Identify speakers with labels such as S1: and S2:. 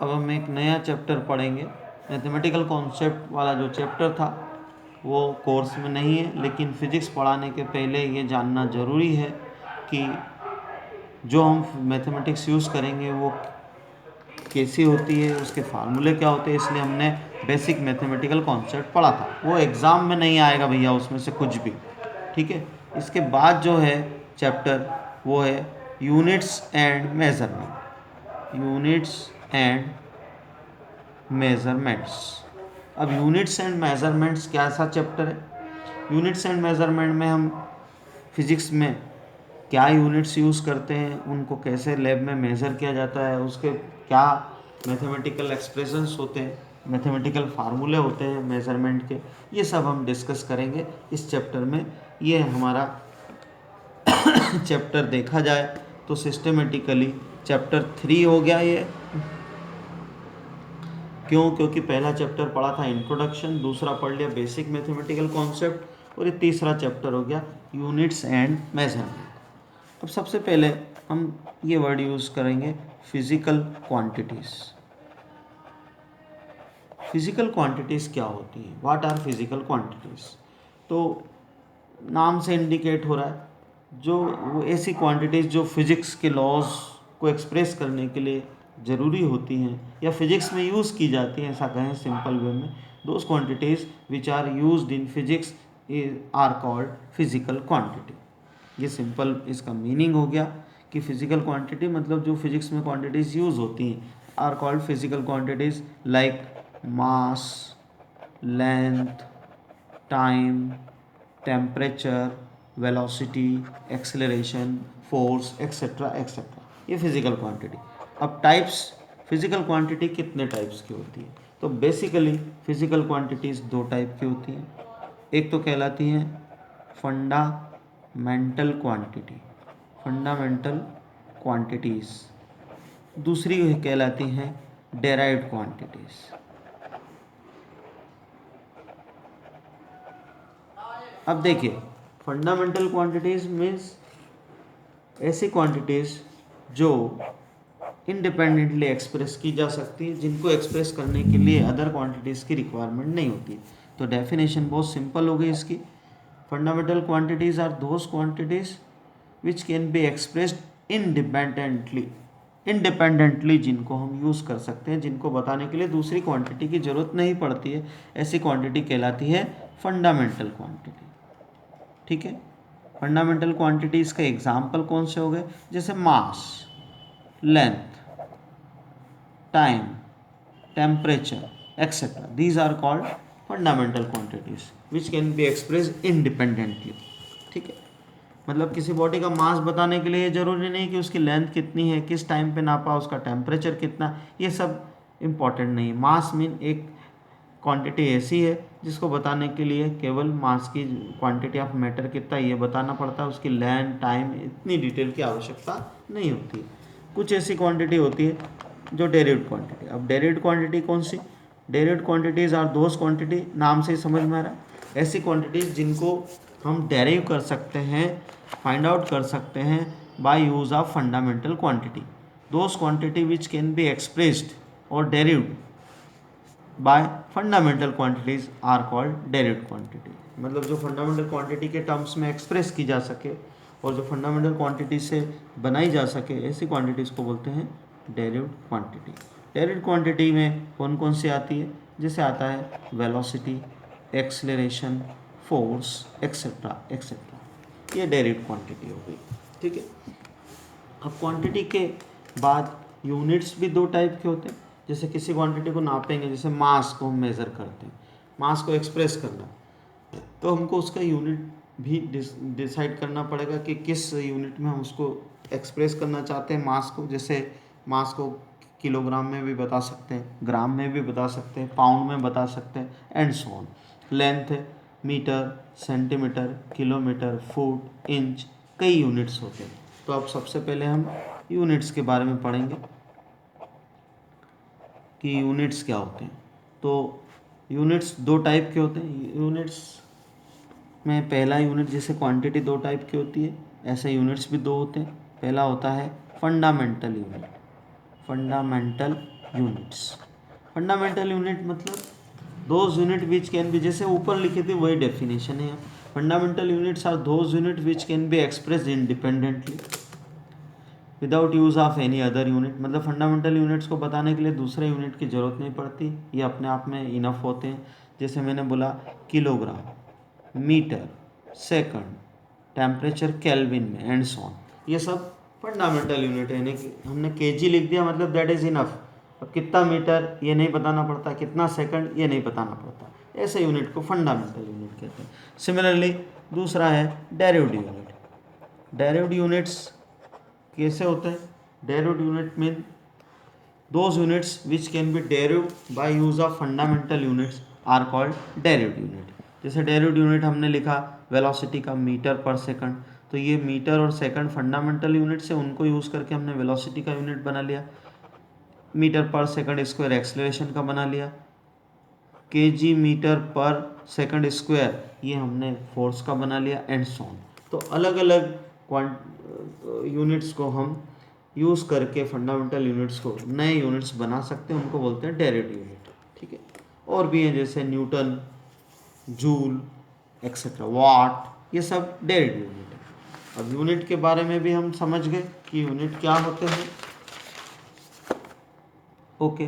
S1: अब हम एक नया चैप्टर पढ़ेंगे। मैथमेटिकल कॉन्सेप्ट वाला जो चैप्टर था वो कोर्स में नहीं है, लेकिन फिज़िक्स पढ़ाने के पहले ये जानना ज़रूरी है कि जो हम मैथमेटिक्स यूज़ करेंगे वो कैसी होती है, उसके फार्मूले क्या होते हैं। इसलिए हमने बेसिक मैथमेटिकल कॉन्सेप्ट पढ़ा था। वो एग्ज़ाम में नहीं आएगा भैया उसमें से कुछ भी, ठीक है। इसके बाद जो है चैप्टर वो है units and measurement. Units and measurements. अब यूनिट्स एंड मेजरमेंट्स क्या सा चैप्टर है। यूनिट्स एंड मेजरमेंट में हम फिज़िक्स में क्या यूनिट्स यूज़ करते हैं, उनको कैसे लैब में मेज़र किया जाता है, उसके क्या मैथमेटिकल एक्सप्रेशंस होते हैं, मैथमेटिकल फार्मूले होते हैं मेज़रमेंट के, ये सब हम डिस्कस करेंगे इस चैप्टर में। ये हमारा चैप्टर देखा जाए तो सिस्टमेटिकली चैप्टर 3 हो गया ये। क्यों? क्योंकि पहला चैप्टर पढ़ा था इंट्रोडक्शन, दूसरा पढ़ लिया बेसिक मैथमेटिकल कॉन्सेप्ट, और ये तीसरा चैप्टर हो गया यूनिट्स एंड मेजरमेंट। अब सबसे पहले हम ये वर्ड यूज़ करेंगे फिज़िकल क्वांटिटीज़। फिज़िकल क्वांटिटीज़ क्या होती हैं? What are physical quantities? तो नाम से इंडिकेट हो रहा है जो वो ऐसी क्वांटिटीज़ जो फिज़िक्स के लॉज को एक्सप्रेस करने के लिए ज़रूरी होती हैं या फिज़िक्स में यूज़ की जाती हैं, ऐसा कहें सिंपल वे में। Those quantities which are used in physics are called physical quantity. ये सिंपल इसका मीनिंग हो गया कि फिज़िकल क्वांटिटी मतलब जो फिज़िक्स में क्वांटिटीज़ यूज़ होती हैं are called physical quantities, like mass, length, time, temperature, velocity, acceleration, force, etcetera etcetera. ये फिज़िकल क्वांटिटी। अब टाइप्स, फिज़िकल क्वांटिटी कितने टाइप्स की होती है? तो बेसिकली फिज़िकल क्वांटिटीज़ दो टाइप की होती हैं। एक तो कहलाती हैं फंडामेंटल क्वांटिटी, फंडामेंटल क्वांटिटीज़। दूसरी कहलाती हैं डेराइव्ड क्वांटिटीज़। अब देखिए, फंडामेंटल क्वांटिटीज़ मीन्स ऐसी क्वांटिटीज़ जो इंडिपेंडेंटली एक्सप्रेस की जा सकती है, जिनको एक्सप्रेस करने के लिए अदर क्वांटिटीज़ की रिक्वायरमेंट नहीं होती। तो डेफिनेशन बहुत सिंपल हो गई इसकी। Fundamental quantities are those quantities which can be expressed independently, जिनको हम यूज़ कर सकते हैं, जिनको बताने के लिए दूसरी क्वांटिटी की ज़रूरत नहीं पड़ती है। ऐसी क्वांटिटी कहलाती है फंडामेंटल क्वांटिटी, ठीक है। फंडामेंटल क्वांटिटीज़ का एग्जाम्पल कौन से हो गए? जैसे mass, length, time, temperature, etcetera. These are called fundamental quantities which can be express independently, ठीक है। मतलब किसी बॉडी का मास बताने के लिए ज़रूरी नहीं कि उसकी लेंथ कितनी है, किस टाइम पे नापा, उसका टेम्परेचर कितना, ये सब इम्पॉर्टेंट नहीं है। मास मीन एक क्वांटिटी ऐसी है जिसको बताने के लिए केवल मास की क्वांटिटी ऑफ मैटर कितना ये बताना पड़ता है, उसकी लेंथ, टाइम, इतनी डिटेल की आवश्यकता नहीं होती। कुछ ऐसी क्वांटिटी होती है जो डेरिव्ड क्वांटिटी। अब डेरिव्ड क्वांटिटी कौन सी? डेरिव्ड क्वांटिटीज़ आर दोज क्वांटिटी, नाम से ही समझ में आ रहा है, ऐसी क्वांटिटीज़ जिनको हम डेरिव कर सकते हैं, फाइंड आउट कर सकते हैं by use of fundamental quantity. Those quantity which can be expressed और derived by fundamental quantities are called derived quantity. मतलब जो फंडामेंटल क्वांटिटी के टर्म्स में एक्सप्रेस की जा सके और जो फंडामेंटल क्वांटिटी से बनाई जा सके, ऐसी क्वांटिटीज़ को बोलते हैं डेरिव्ड क्वांटिटी। डेरिव्ड क्वांटिटी में कौन कौन सी आती है? जैसे आता है velocity, acceleration, force, etcetera etcetera. ये डेरिव्ड क्वांटिटी हो गई, ठीक है। अब क्वांटिटी के बाद यूनिट्स भी दो टाइप के होते हैं। जैसे किसी क्वांटिटी को नापेंगे, जैसे मास को हम मेज़र करते हैं, मास को एक्सप्रेस करना, तो हमको उसका यूनिट भी डिसाइड करना पड़ेगा कि किस यूनिट में हम उसको एक्सप्रेस करना चाहते हैं मास को। जैसे मास को किलोग्राम में भी बता सकते हैं, ग्राम में भी बता सकते हैं, पाउंड में बता सकते हैं, एंड सो ऑन। लेंथ है metre, centimetre, kilometre, foot, inch, कई यूनिट्स होते हैं। तो अब सबसे पहले हम यूनिट्स के बारे में पढ़ेंगे कि यूनिट्स क्या होते हैं। तो यूनिट्स दो टाइप के होते हैं। यूनिट्स में पहला यूनिट, जैसे क्वांटिटी दो टाइप की होती है, ऐसे यूनिट्स भी दो होते हैं। पहला होता है fundamental unit, fundamental units. Fundamental unit मतलब those unit which can be, जैसे ऊपर लिखे थे वही डेफिनेशन है। Fundamental units are those unit which can be expressed independently without use of any other unit. मतलब फंडामेंटल यूनिट्स को बताने के लिए दूसरे यूनिट की ज़रूरत नहीं पड़ती, ये अपने आप में इनफ होते हैं। जैसे मैंने बोला kilogram, metre, second, temperature kelvin में एंड सो ऑन, ये सब फंडामेंटल यूनिट है। हमने केजी लिख दिया मतलब दैट इज़ इनफ। अब कितना मीटर ये नहीं बताना पड़ता, कितना सेकंड ये नहीं बताना पड़ता, ऐसे यूनिट को फंडामेंटल यूनिट कहते हैं। सिमिलरली दूसरा है डेरिव्ड यूनिट। डेरिव्ड यूनिट्स कैसे होते हैं? Derived unit mean those units which can be derived by use of fundamental units are called derived unit. जैसे डेरिव्ड यूनिट हमने लिखा वेलोसिटी का मीटर पर सेकंड, तो ये मीटर और सेकंड फंडामेंटल यूनिट से, उनको यूज़ करके हमने वेलोसिटी का यूनिट बना लिया। मीटर पर सेकंड स्क्वायर एक्सेलरेशन का बना लिया। केजी मीटर पर सेकंड स्क्वायर ये हमने फोर्स का बना लिया एंड सो ऑन। तो अलग अलग यूनिट्स को हम यूज़ करके फंडामेंटल यूनिट्स को नए यूनिट्स बना सकते हैं, उनको बोलते हैं डेरिव्ड यूनिट। ठीक है, और भी हैं जैसे न्यूटन, जूल एक्सेट्रा, वाट, ये सब डेरिव्ड यूनिट है। अब यूनिट के बारे में भी हम समझ गए कि यूनिट क्या होते हैं। ओके।